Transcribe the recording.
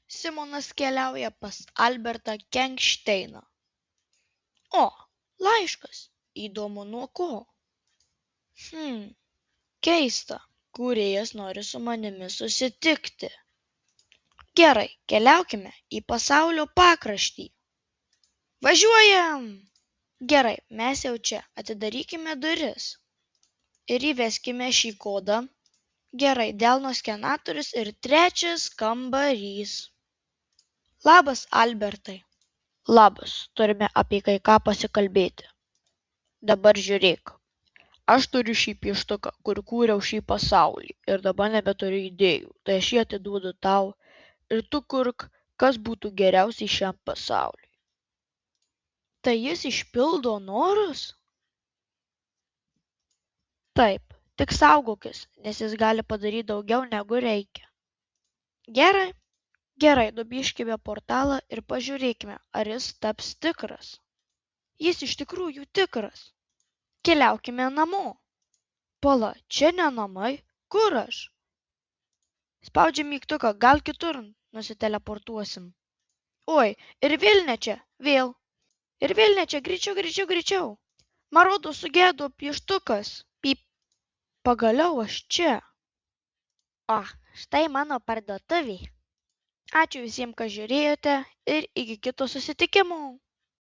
Simonas keliauja pas Albertą Kengšteiną. O, laiškas. Įdomu nuo ko? Keista. Kūrėjas nori su manimi susitikti. Gerai, keliaukime į pasaulio pakraštį. Važiuojam! Gerai, mes jau čia. Atidarykime duris. Ir įveskime šį kodą. Gerai, delno skenatorius ir trečias kambarys. Labas, Albertai. Labas, turime apie kai ką pasikalbėti. Dabar žiūrėk. Aš turiu šį pieštuką, kur kūriau šį pasaulį ir dabar nebeturiu idėjų, tai aš jį atiduodu tau ir tu kurk, kas būtų geriausiai šiam pasauliui. Tai jis išpildo norus? Taip, tik saugokis, nes jis gali padaryti daugiau negu reikia. Gerai, nupieškime portalą ir pažiūrėkime, ar jis taps tikras. Jis iš tikrųjų tikras. Keliaukime namo. Pala, čia ne namai, kur aš? Spaudžiam mygtuką, gal kitur nusiteleportuosim. Oi, ir vėl ne čia, vėl. Ir vėl ne čia, greičiau. Man rodo, sugedo pieštukas. Pyp. Pagaliau aš čia. O, štai mano parduotuvė. Ačiū visiems, kas žiūrėjote ir iki kito susitikimo.